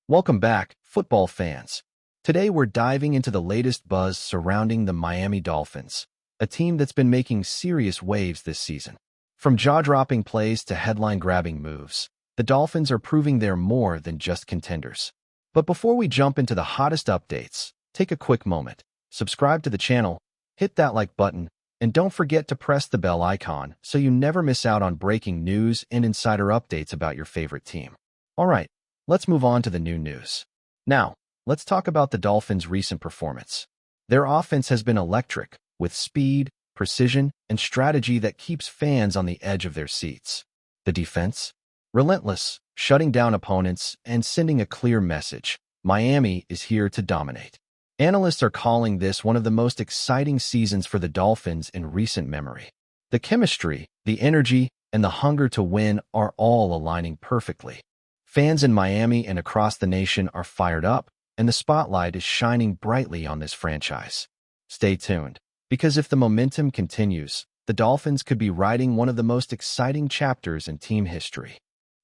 Welcome back, football fans. Today we're diving into the latest buzz surrounding the Miami Dolphins, a team that's been making serious waves this season. From jaw-dropping plays to headline-grabbing moves, the Dolphins are proving they're more than just contenders. But before we jump into the hottest updates, take a quick moment, subscribe to the channel, hit that like button, and don't forget to press the bell icon so you never miss out on breaking news and insider updates about your favorite team. Alright, let's move on to the new news. Now, let's talk about the Dolphins' recent performance. Their offense has been electric, with speed, precision, and strategy that keeps fans on the edge of their seats. The defense? Relentless, shutting down opponents and sending a clear message. Miami is here to dominate. Analysts are calling this one of the most exciting seasons for the Dolphins in recent memory. The chemistry, the energy, and the hunger to win are all aligning perfectly. Fans in Miami and across the nation are fired up, and the spotlight is shining brightly on this franchise. Stay tuned, because if the momentum continues, the Dolphins could be writing one of the most exciting chapters in team history.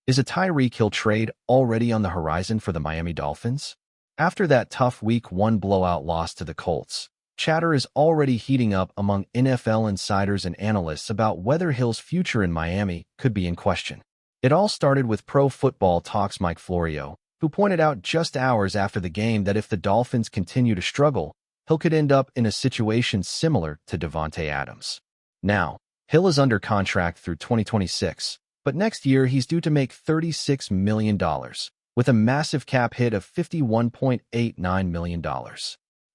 Is a Tyreek Hill trade already on the horizon for the Miami Dolphins? After that tough Week 1 blowout loss to the Colts, chatter is already heating up among NFL insiders and analysts about whether Hill's future in Miami could be in question. It all started with Pro Football Talk's Mike Florio, who pointed out just hours after the game that if the Dolphins continue to struggle, Hill could end up in a situation similar to Davante Adams. Now, Hill is under contract through 2026, but next year he's due to make $36 million, with a massive cap hit of $51.89 million.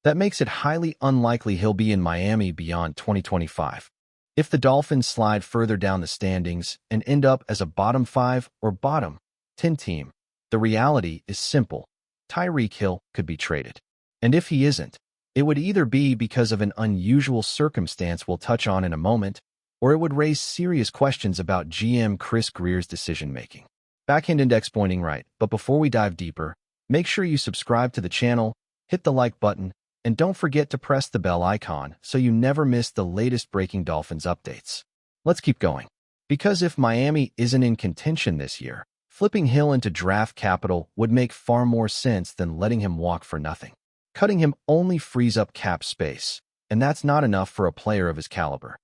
That makes it highly unlikely he'll be in Miami beyond 2025. If the Dolphins slide further down the standings and end up as a bottom 5 or bottom 10 team, the reality is simple. Tyreek Hill could be traded. And if he isn't, it would either be because of an unusual circumstance we'll touch on in a moment, or it would raise serious questions about GM Chris Greer's decision-making. Backhand index pointing right, but before we dive deeper, make sure you subscribe to the channel, hit the like button, and don't forget to press the bell icon so you never miss the latest breaking Dolphins updates. Let's keep going. Because if Miami isn't in contention this year, flipping Hill into draft capital would make far more sense than letting him walk for nothing. Cutting him only frees up cap space, and that's not enough for a player of his caliber.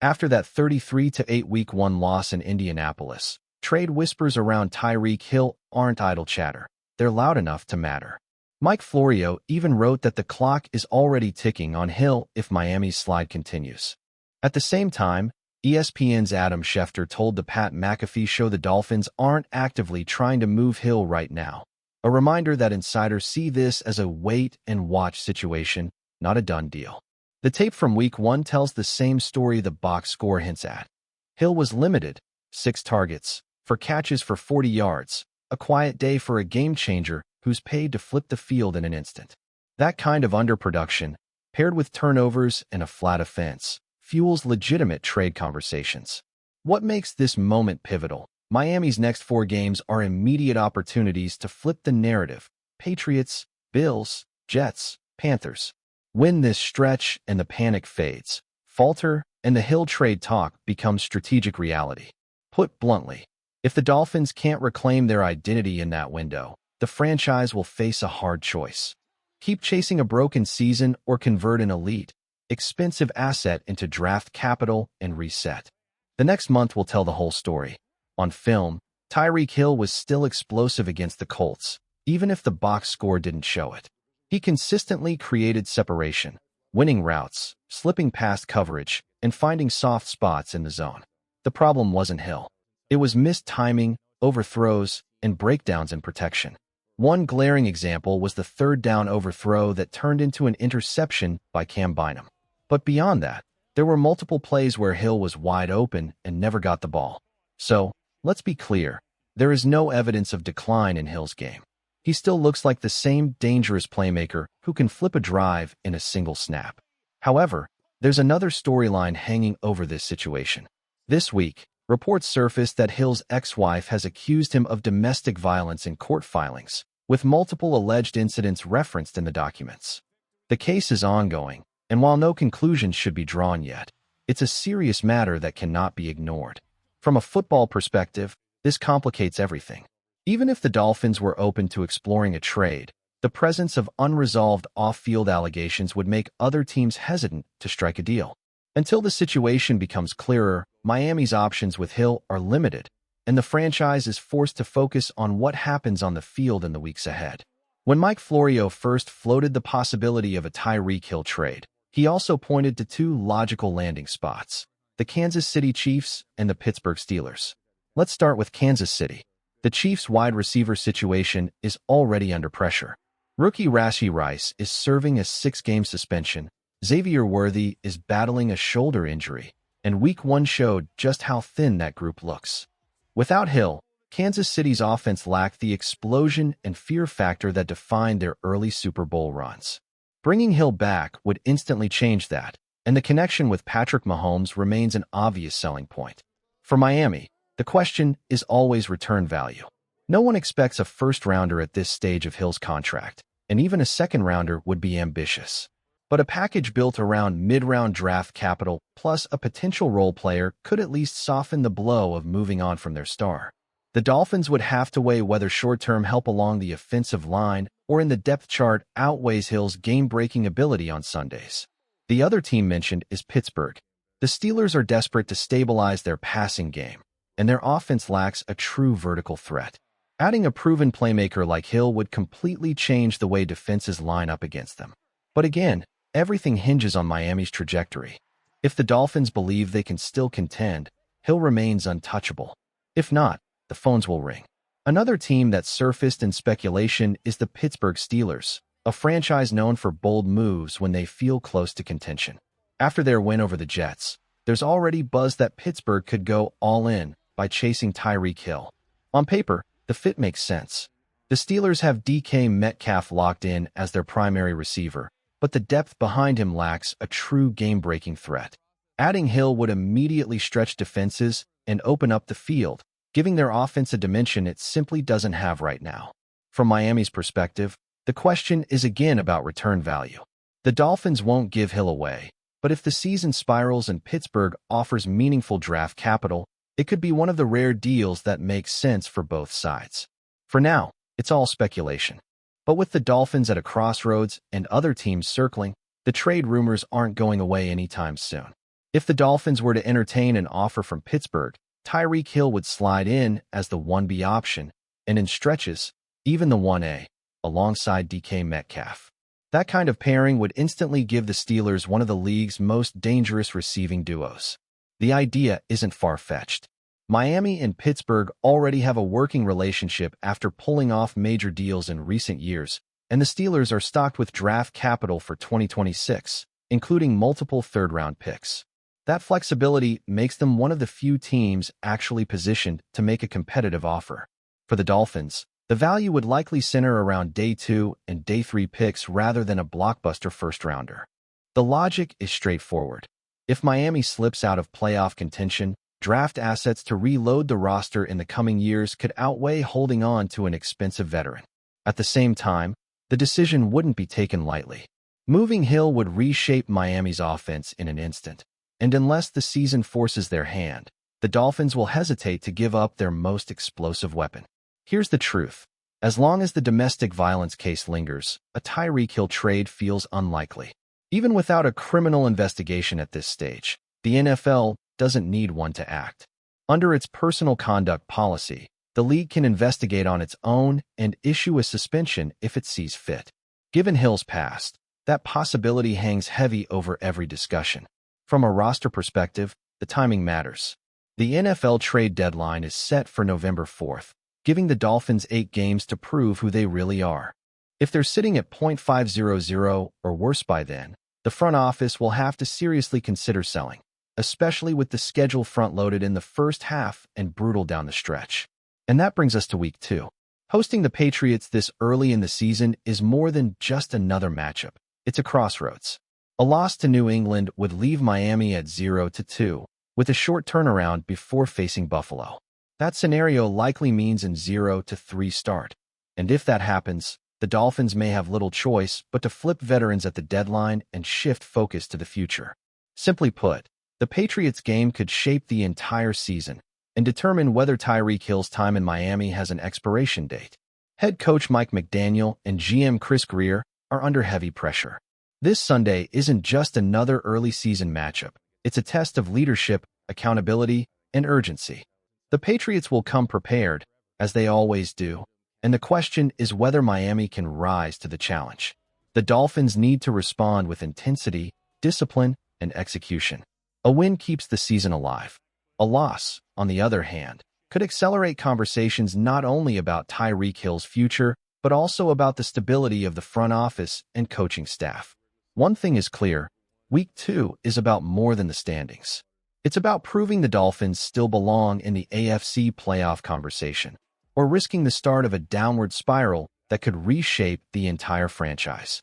After that 33-8 Week 1 loss in Indianapolis, trade whispers around Tyreek Hill aren't idle chatter. They're loud enough to matter. Mike Florio even wrote that the clock is already ticking on Hill if Miami's slide continues. At the same time, ESPN's Adam Schefter told the Pat McAfee show the Dolphins aren't actively trying to move Hill right now. A reminder that insiders see this as a wait-and-watch situation, not a done deal. The tape from Week 1 tells the same story the box score hints at. Hill was limited, 6 targets, for catches for 40 yards, a quiet day for a game-changer who's paid to flip the field in an instant. That kind of underproduction, paired with turnovers and a flat offense, fuels legitimate trade conversations. What makes this moment pivotal? Miami's next 4 games are immediate opportunities to flip the narrative. Patriots, Bills, Jets, Panthers. Win this stretch and the panic fades. Falter, and the Hill trade talk becomes strategic reality. Put bluntly, if the Dolphins can't reclaim their identity in that window, the franchise will face a hard choice. Keep chasing a broken season or convert an elite, expensive asset into draft capital and reset. The next month will tell the whole story. On film, Tyreek Hill was still explosive against the Colts, even if the box score didn't show it. He consistently created separation, winning routes, slipping past coverage, and finding soft spots in the zone. The problem wasn't Hill. It was missed timing, overthrows, and breakdowns in protection. One glaring example was the third-down overthrow that turned into an interception by Cam Bynum. But beyond that, there were multiple plays where Hill was wide open and never got the ball. So, let's be clear, there is no evidence of decline in Hill's game. He still looks like the same dangerous playmaker who can flip a drive in a single snap. However, there's another storyline hanging over this situation. This week, reports surfaced that Hill's ex-wife has accused him of domestic violence in court filings, with multiple alleged incidents referenced in the documents. The case is ongoing, and while no conclusions should be drawn yet, it's a serious matter that cannot be ignored. From a football perspective, this complicates everything. Even if the Dolphins were open to exploring a trade, the presence of unresolved off-field allegations would make other teams hesitant to strike a deal. Until the situation becomes clearer, Miami's options with Hill are limited, and the franchise is forced to focus on what happens on the field in the weeks ahead. When Mike Florio first floated the possibility of a Tyreek Hill trade, he also pointed to two logical landing spots: the Kansas City Chiefs and the Pittsburgh Steelers. Let's start with Kansas City. The Chiefs' wide receiver situation is already under pressure. Rookie Rashee Rice is serving a 6-game suspension, Xavier Worthy is battling a shoulder injury, and Week 1 showed just how thin that group looks. Without Hill, Kansas City's offense lacked the explosion and fear factor that defined their early Super Bowl runs. Bringing Hill back would instantly change that, and the connection with Patrick Mahomes remains an obvious selling point. For Miami, the question is always return value. No one expects a first-rounder at this stage of Hill's contract, and even a second-rounder would be ambitious. But a package built around mid-round draft capital plus a potential role player could at least soften the blow of moving on from their star. The Dolphins would have to weigh whether short-term help along the offensive line or in the depth chart outweighs Hill's game-breaking ability on Sundays. The other team mentioned is Pittsburgh. The Steelers are desperate to stabilize their passing game, and their offense lacks a true vertical threat. Adding a proven playmaker like Hill would completely change the way defenses line up against them. But again, everything hinges on Miami's trajectory. If the Dolphins believe they can still contend, Hill remains untouchable. If not, the phones will ring. Another team that surfaced in speculation is the Pittsburgh Steelers, a franchise known for bold moves when they feel close to contention. After their win over the Jets, there's already buzz that Pittsburgh could go all in by chasing Tyreek Hill. On paper, the fit makes sense. The Steelers have DK Metcalf locked in as their primary receiver, but the depth behind him lacks a true game-breaking threat. Adding Hill would immediately stretch defenses and open up the field, giving their offense a dimension it simply doesn't have right now. From Miami's perspective, the question is again about return value. The Dolphins won't give Hill away, but if the season spirals and Pittsburgh offers meaningful draft capital, it could be one of the rare deals that makes sense for both sides. For now, it's all speculation. But with the Dolphins at a crossroads and other teams circling, the trade rumors aren't going away anytime soon. If the Dolphins were to entertain an offer from Pittsburgh, Tyreek Hill would slide in as the 1B option, and in stretches, even the 1A, alongside DK Metcalf. That kind of pairing would instantly give the Steelers one of the league's most dangerous receiving duos. The idea isn't far-fetched. Miami and Pittsburgh already have a working relationship after pulling off major deals in recent years, and the Steelers are stocked with draft capital for 2026, including multiple third-round picks. That flexibility makes them one of the few teams actually positioned to make a competitive offer. For the Dolphins, the value would likely center around Day 2 and Day 3 picks rather than a blockbuster first-rounder. The logic is straightforward. If Miami slips out of playoff contention, draft assets to reload the roster in the coming years could outweigh holding on to an expensive veteran. At the same time, the decision wouldn't be taken lightly. Moving Hill would reshape Miami's offense in an instant, and unless the season forces their hand, the Dolphins will hesitate to give up their most explosive weapon. Here's the truth. As long as the domestic violence case lingers, a Tyreek Hill trade feels unlikely. Even without a criminal investigation at this stage, the NFL doesn't need one to act. Under its personal conduct policy, the league can investigate on its own and issue a suspension if it sees fit. Given Hill's past, that possibility hangs heavy over every discussion. From a roster perspective, the timing matters. The NFL trade deadline is set for November 4th, giving the Dolphins 8 games to prove who they really are. If they're sitting at .500 or worse by then, the front office will have to seriously consider selling, especially with the schedule front-loaded in the first half and brutal down the stretch. And that brings us to Week 2. Hosting the Patriots this early in the season is more than just another matchup. It's a crossroads. A loss to New England would leave Miami at 0-2, with a short turnaround before facing Buffalo. That scenario likely means an 0-3 start. And if that happens, the Dolphins may have little choice but to flip veterans at the deadline and shift focus to the future. Simply put, the Patriots game could shape the entire season, and determine whether Tyreek Hill's time in Miami has an expiration date. Head coach Mike McDaniel and GM Greer are under heavy pressure. This Sunday isn't just another early season matchup. It's a test of leadership, accountability, and urgency. The Patriots will come prepared, as they always do, and the question is whether Miami can rise to the challenge. The Dolphins need to respond with intensity, discipline, and execution. A win keeps the season alive. A loss, on the other hand, could accelerate conversations not only about Tyreek Hill's future, but also about the stability of the front office and coaching staff. One thing is clear: Week 2 is about more than the standings. It's about proving the Dolphins still belong in the AFC playoff conversation, or risking the start of a downward spiral that could reshape the entire franchise.